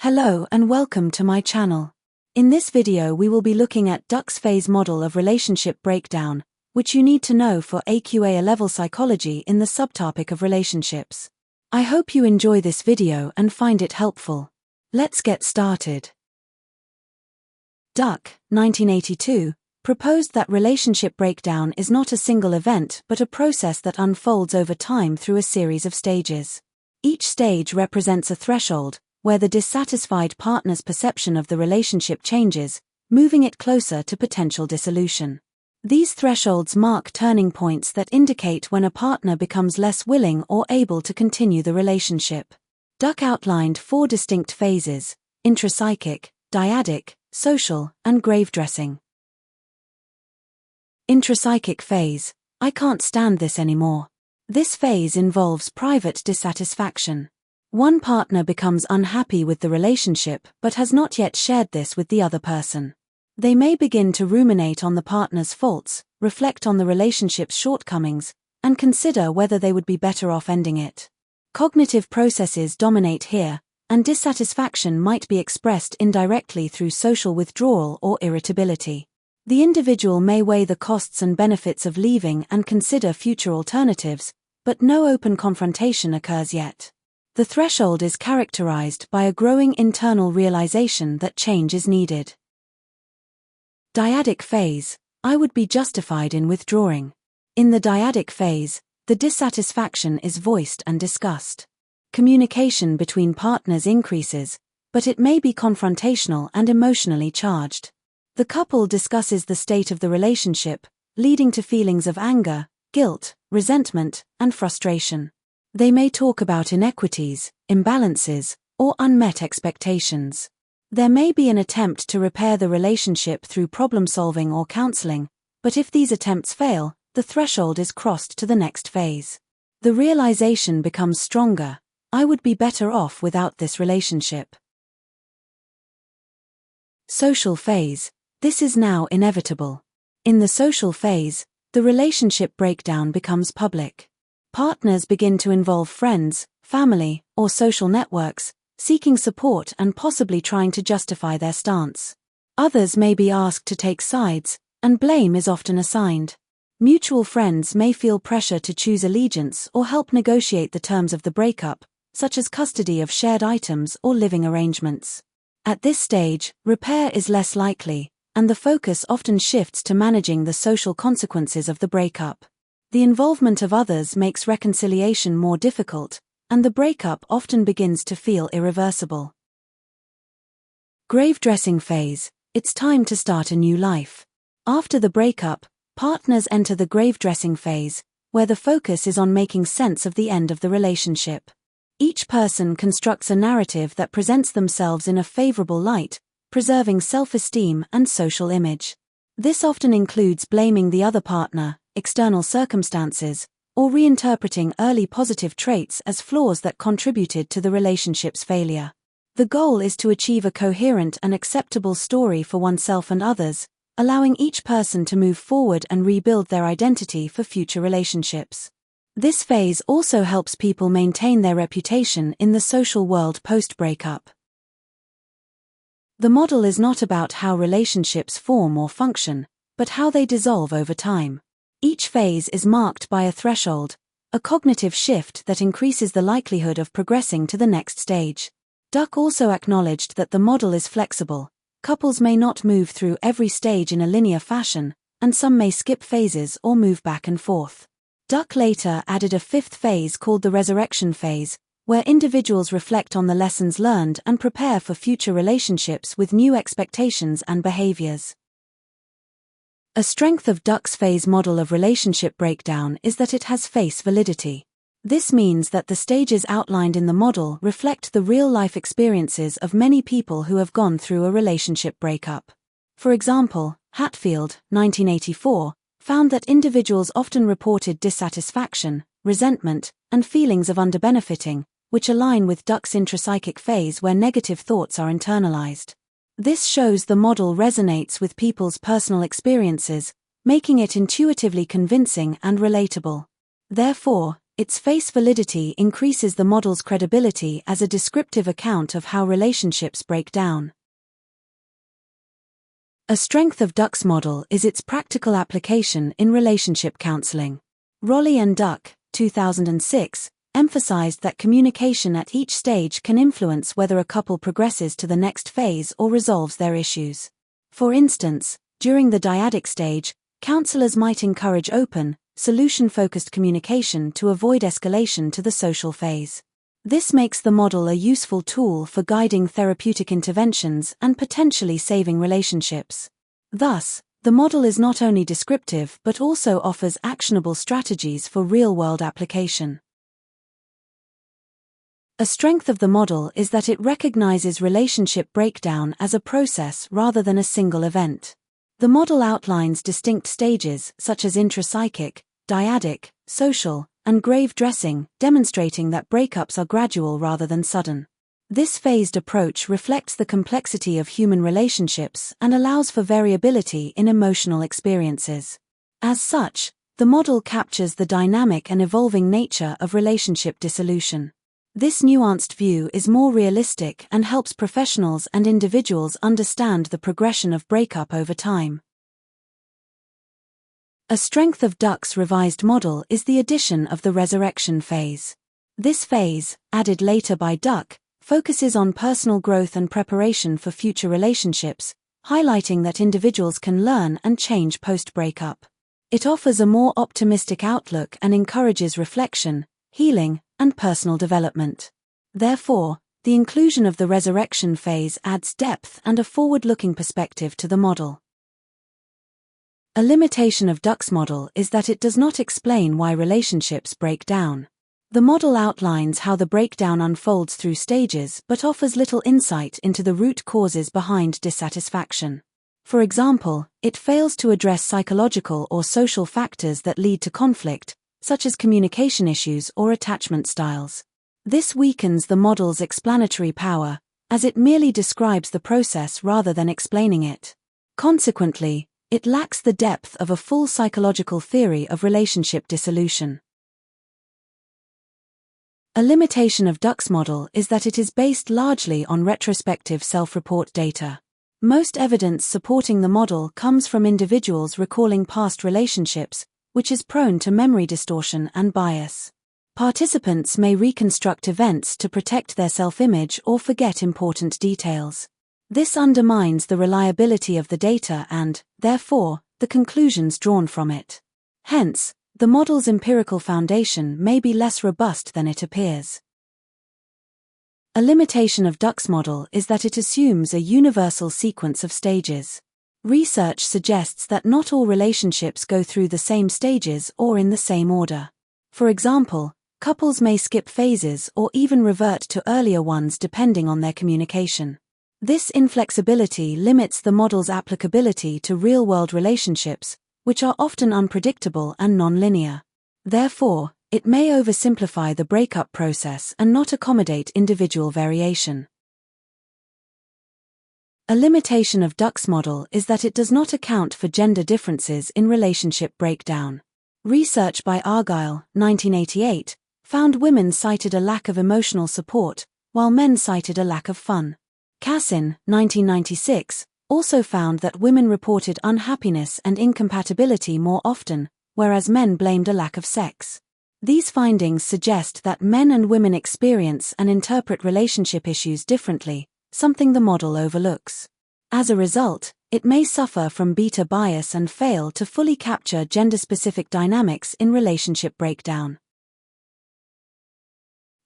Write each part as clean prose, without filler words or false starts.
Hello and welcome to my channel. In this video we will be looking at Duck's phase model of relationship breakdown, which you need to know for AQA A-level psychology in the subtopic of relationships. I hope you enjoy this video and find it helpful. Let's get started. Duck, 1982, proposed that relationship breakdown is not a single event but a process that unfolds over time through a series of stages. Each stage represents a threshold, where the dissatisfied partner's perception of the relationship changes, moving it closer to potential dissolution. These thresholds mark turning points that indicate when a partner becomes less willing or able to continue the relationship. Duck outlined 4 distinct phases: intrapsychic, dyadic, social, and grave dressing. Intrapsychic phase. I can't stand this anymore. This phase involves private dissatisfaction. One partner becomes unhappy with the relationship but has not yet shared this with the other person. They may begin to ruminate on the partner's faults, reflect on the relationship's shortcomings, and consider whether they would be better off ending it. Cognitive processes dominate here, and dissatisfaction might be expressed indirectly through social withdrawal or irritability. The individual may weigh the costs and benefits of leaving and consider future alternatives, but no open confrontation occurs yet. The threshold is characterized by a growing internal realization that change is needed. Dyadic phase. I would be justified in withdrawing. In the dyadic phase, the dissatisfaction is voiced and discussed. Communication between partners increases, but it may be confrontational and emotionally charged. The couple discusses the state of the relationship, leading to feelings of anger, guilt, resentment, and frustration. They may talk about inequities, imbalances, or unmet expectations. There may be an attempt to repair the relationship through problem-solving or counseling, but if these attempts fail, the threshold is crossed to the next phase. The realization becomes stronger: I would be better off without this relationship. Social phase. This is now inevitable. In the social phase, the relationship breakdown becomes public. Partners begin to involve friends, family, or social networks, seeking support and possibly trying to justify their stance. Others may be asked to take sides, and blame is often assigned. Mutual friends may feel pressure to choose allegiance or help negotiate the terms of the breakup, such as custody of shared items or living arrangements. At this stage, repair is less likely, and the focus often shifts to managing the social consequences of the breakup. The involvement of others makes reconciliation more difficult, and the breakup often begins to feel irreversible. Grave dressing phase. It's time to start a new life. After the breakup, partners enter the grave dressing phase, where the focus is on making sense of the end of the relationship. Each person constructs a narrative that presents themselves in a favorable light, preserving self-esteem and social image. This often includes blaming the other partner, external circumstances, or reinterpreting early positive traits as flaws that contributed to the relationship's failure. The goal is to achieve a coherent and acceptable story for oneself and others, allowing each person to move forward and rebuild their identity for future relationships. This phase also helps people maintain their reputation in the social world post-breakup. The model is not about how relationships form or function, but how they dissolve over time. Each phase is marked by a threshold, a cognitive shift that increases the likelihood of progressing to the next stage. Duck also acknowledged that the model is flexible. Couples may not move through every stage in a linear fashion, and some may skip phases or move back and forth. Duck later added a 5th phase called the resurrection phase, where individuals reflect on the lessons learned and prepare for future relationships with new expectations and behaviors. A strength of Duck's phase model of relationship breakdown is that it has face validity. This means that the stages outlined in the model reflect the real-life experiences of many people who have gone through a relationship breakup. For example, Hatfield, 1984, found that individuals often reported dissatisfaction, resentment, and feelings of underbenefiting, which align with Duck's intrapsychic phase where negative thoughts are internalized. This shows the model resonates with people's personal experiences, making it intuitively convincing and relatable. Therefore, Its face validity increases the model's credibility as a descriptive account of how relationships break down. A strength of Duck's model is its practical application in relationship counseling. Rolli and Duck, 2006, emphasized that communication at each stage can influence whether a couple progresses to the next phase or resolves their issues. For instance, during the dyadic stage, counselors might encourage open, solution-focused communication to avoid escalation to the social phase. This makes the model a useful tool for guiding therapeutic interventions and potentially saving relationships. Thus, the model is not only descriptive but also offers actionable strategies for real-world application. A strength of the model is that it recognizes relationship breakdown as a process rather than a single event. The model outlines distinct stages such as intrapsychic, dyadic, social, and grave dressing, demonstrating that breakups are gradual rather than sudden. This phased approach reflects the complexity of human relationships and allows for variability in emotional experiences. As such, the model captures the dynamic and evolving nature of relationship dissolution. This nuanced view is more realistic and helps professionals and individuals understand the progression of breakup over time. A strength of Duck's revised model is the addition of the resurrection phase. This phase, added later by Duck, focuses on personal growth and preparation for future relationships, highlighting that individuals can learn and change post-breakup. It offers a more optimistic outlook and encourages reflection, healing, and personal development. Therefore, the inclusion of the resurrection phase adds depth and a forward-looking perspective to the model. A limitation of Duck's model is that it does not explain why relationships break down. The model outlines how the breakdown unfolds through stages but offers little insight into the root causes behind dissatisfaction. For example, it fails to address psychological or social factors that lead to conflict, such as communication issues or attachment styles. This weakens the model's explanatory power, as it merely describes the process rather than explaining it. Consequently, it lacks the depth of a full psychological theory of relationship dissolution. A limitation of Duck's model is that it is based largely on retrospective self-report data. Most evidence supporting the model comes from individuals recalling past relationships, which is prone to memory distortion and bias. Participants may reconstruct events to protect their self-image or forget important details. This undermines the reliability of the data and, therefore, the conclusions drawn from it. Hence, the model's empirical foundation may be less robust than it appears. A limitation of Duck's model is that it assumes a universal sequence of stages. Research suggests that not all relationships go through the same stages or in the same order. For example, couples may skip phases or even revert to earlier ones depending on their communication. This inflexibility limits the model's applicability to real-world relationships, which are often unpredictable and non-linear. Therefore, it may oversimplify the breakup process and not accommodate individual variation. A limitation of Duck's model is that it does not account for gender differences in relationship breakdown. Research by Argyll, 1988, found women cited a lack of emotional support, while men cited a lack of fun. Cassin, 1996, also found that women reported unhappiness and incompatibility more often, whereas men blamed a lack of sex. These findings suggest that men and women experience and interpret relationship issues differently, something the model overlooks. As a result, it may suffer from beta bias and fail to fully capture gender-specific dynamics in relationship breakdown.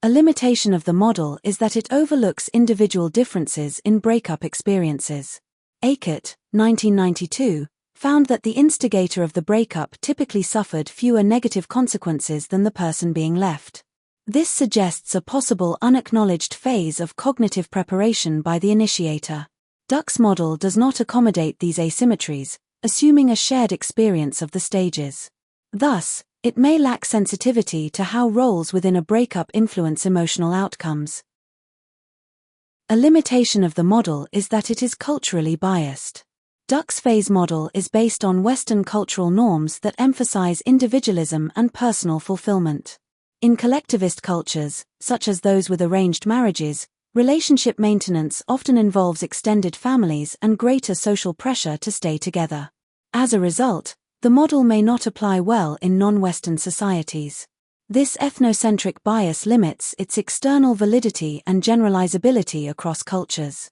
A limitation of the model is that it overlooks individual differences in breakup experiences. AQA, 1992, found that the instigator of the breakup typically suffered fewer negative consequences than the person being left. This suggests a possible unacknowledged phase of cognitive preparation by the initiator. Duck's model does not accommodate these asymmetries, assuming a shared experience of the stages. Thus, it may lack sensitivity to how roles within a breakup influence emotional outcomes. A limitation of the model is that it is culturally biased. Duck's phase model is based on Western cultural norms that emphasize individualism and personal fulfillment. In collectivist cultures, such as those with arranged marriages, relationship maintenance often involves extended families and greater social pressure to stay together. As a result, the model may not apply well in non-Western societies. This ethnocentric bias limits its external validity and generalizability across cultures.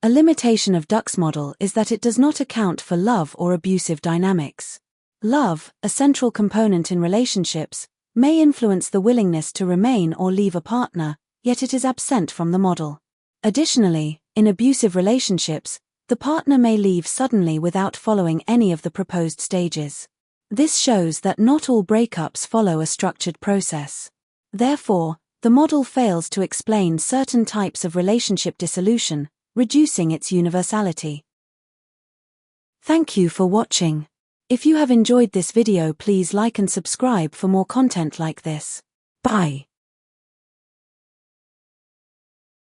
A limitation of Duck's model is that it does not account for love or abusive dynamics. Love, a central component in relationships, may influence the willingness to remain or leave a partner, yet it is absent from the model. Additionally, in abusive relationships, the partner may leave suddenly without following any of the proposed stages. This shows that not all breakups follow a structured process. Therefore, the model fails to explain certain types of relationship dissolution, reducing its universality. Thank you for watching. If you have enjoyed this video, please like and subscribe for more content like this. Bye.